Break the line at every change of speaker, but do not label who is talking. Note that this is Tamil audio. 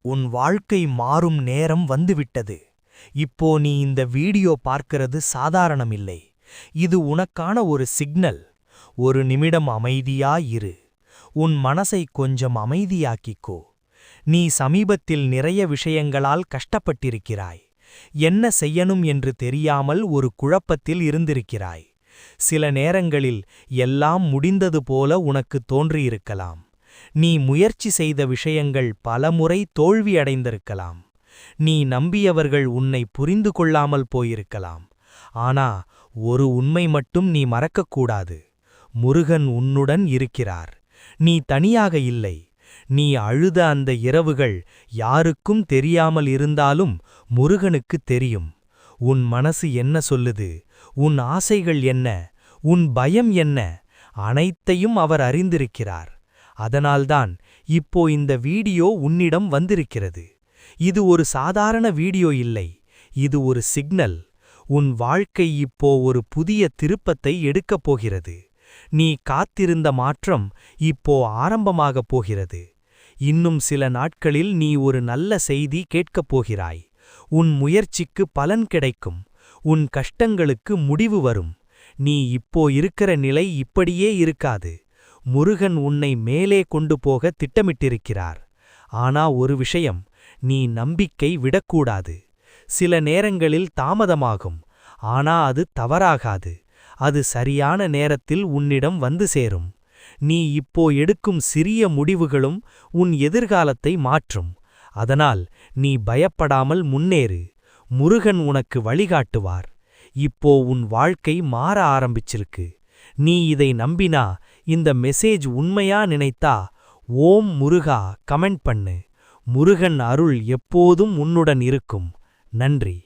உன் வாழ்க்கை மாறும் நேரம் வந்துவிட்டது. இப்போ நீ இந்த வீடியோ பார்க்கிறது சாதாரணமில்லை. இது உனக்கான ஒரு சிக்னல். ஒரு நிமிடம் அமைதியா இரு. உன் மனசை கொஞ்சம் அமைதியாக்கிக்கோ. நீ சமீபத்தில் நிறைய விஷயங்களால் கஷ்டப்பட்டிருக்கிறாய். என்ன செய்யணும் என்று தெரியாமல் ஒரு குழப்பத்தில் இருந்திருக்கிறாய். சில நேரங்களில் எல்லாம் முடிந்தது போல உனக்கு தோன்றியிருக்கலாம். நீ முயற்சி செய்த விஷயங்கள் பலமுறை தோல்வியடைந்திருக்கலாம். நீ நம்பியவர்கள் உன்னை புரிந்து கொள்ளாமல் போயிருக்கலாம். ஆனா ஒரு உண்மை மட்டும் நீ மறக்கக்கூடாது. முருகன் உன்னுடன் இருக்கிறார். நீ தனியாக இல்லை. நீ அழுத அந்த இரவுகள் யாருக்கும் தெரியாமல் இருந்தாலும் முருகனுக்குத் தெரியும். உன் மனசு என்ன சொல்லுது, உன் ஆசைகள் என்ன, உன் பயம் என்ன, அனைத்தையும் அவர் அறிந்திருக்கிறார். அதனால்தான் இப்போ இந்த வீடியோ உன்னிடம் வந்திருக்கிறது. இது ஒரு சாதாரண வீடியோ இல்லை. இது ஒரு சிக்னல். உன் வாழ்க்கை இப்போ ஒரு புதிய திருப்பத்தை எடுக்கப் போகிறது. நீ காத்திருந்த மாற்றம் இப்போ ஆரம்பமாகப் போகிறது. இன்னும் சில நாட்களில் நீ ஒரு நல்ல செய்தி கேட்கப் போகிறாய். உன் முயற்சிக்கு பலன் கிடைக்கும். உன் கஷ்டங்களுக்கு முடிவு வரும். நீ இப்போ இருக்கிற நிலை இப்படியே இருக்காது. முருகன் உன்னை மேலே கொண்டு போக திட்டமிட்டிருக்கிறார். ஆனா ஒரு விஷயம், நீ நம்பிக்கை விடக்கூடாது. சில நேரங்களில் தாமதமாகும். ஆனா அது தவறாகாது. அது சரியான நேரத்தில் உன்னிடம் வந்து சேரும். நீ இப்போ எடுக்கும் சிறிய முடிவுகளும் உன் எதிர்காலத்தை மாற்றும். அதனால் நீ பயப்படாமல் முன்னேறு. முருகன் உனக்கு வழிகாட்டுவார். இப்போ உன் வாழ்க்கை மாற ஆரம்பிச்சிருக்கு. நீ இதை நம்பினா, இந்த மெசேஜ் உண்மையா நினைத்தா, ஓம் முருகா கமெண்ட் பண்ணு. முருகன் அருள் எப்போதும் உன்னுடன் இருக்கும். நன்றி.